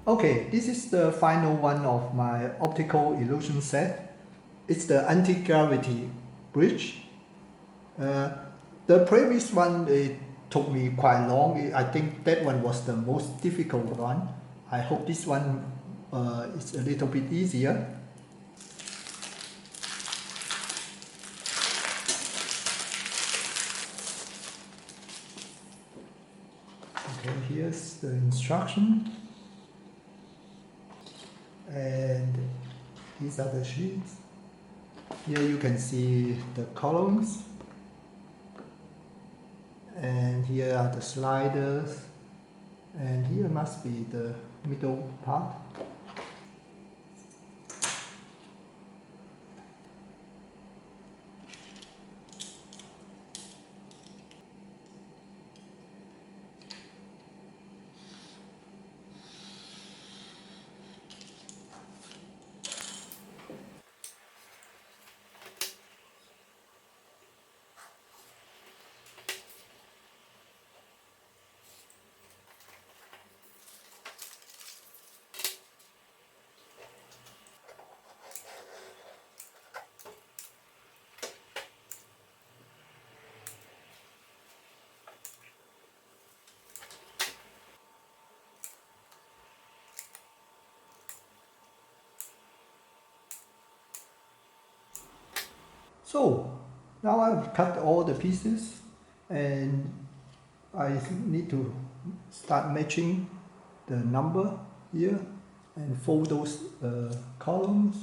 Okay, this is the final one of my optical illusion set. It's the anti-gravity bridge. The previous one, it took me quite long. I think that one was the most difficult one. I hope this one is a little bit easier. Okay, here's the instruction. And these are the sheets. Here you can see the columns. And here are the sliders. And here must be the middle part. So now I've cut all the pieces and I need to start matching the number here and fold those columns.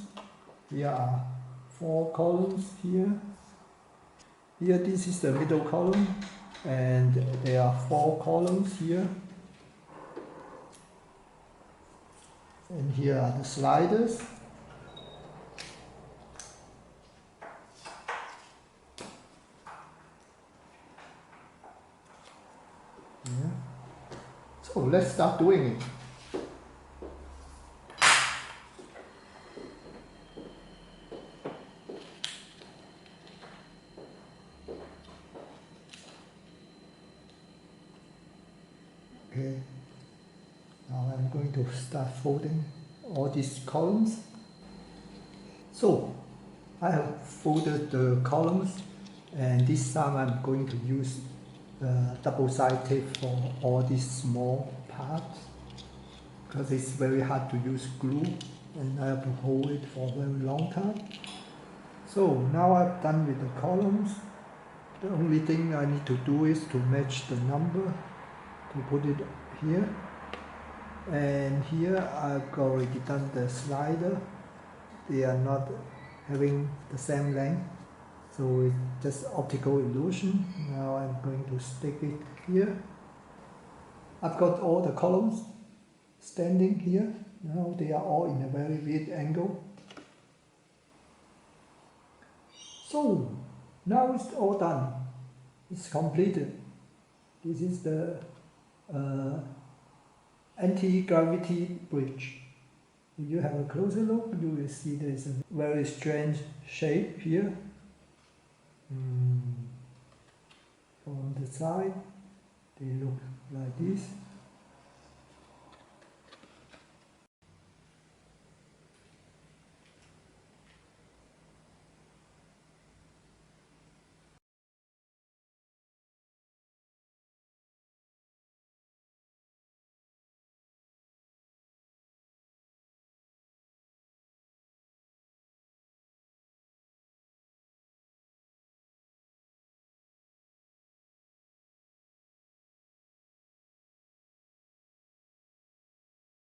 Here are 4 columns here. Here this is the middle column and there are 4 columns here. And here are the sliders. Yeah. So let's start doing it. Okay. Now I'm going to start folding all these columns. So I have folded the columns and this time I'm going to use double-sided tape for all these small parts because it's very hard to use glue and I have to hold it for a very long time. So now I'm done with the columns. The only thing I need to do is to match the number to put it here. And here I've already done the slider. They are not having the same length. So it's just optical illusion. Now I'm going to stick it here. I've got all the columns standing here. Now they are all in a very weird angle. So now it's all done. It's completed. This is the anti-gravity bridge. If you have a closer look, you will see there's a very strange shape here. From the side, they look like this.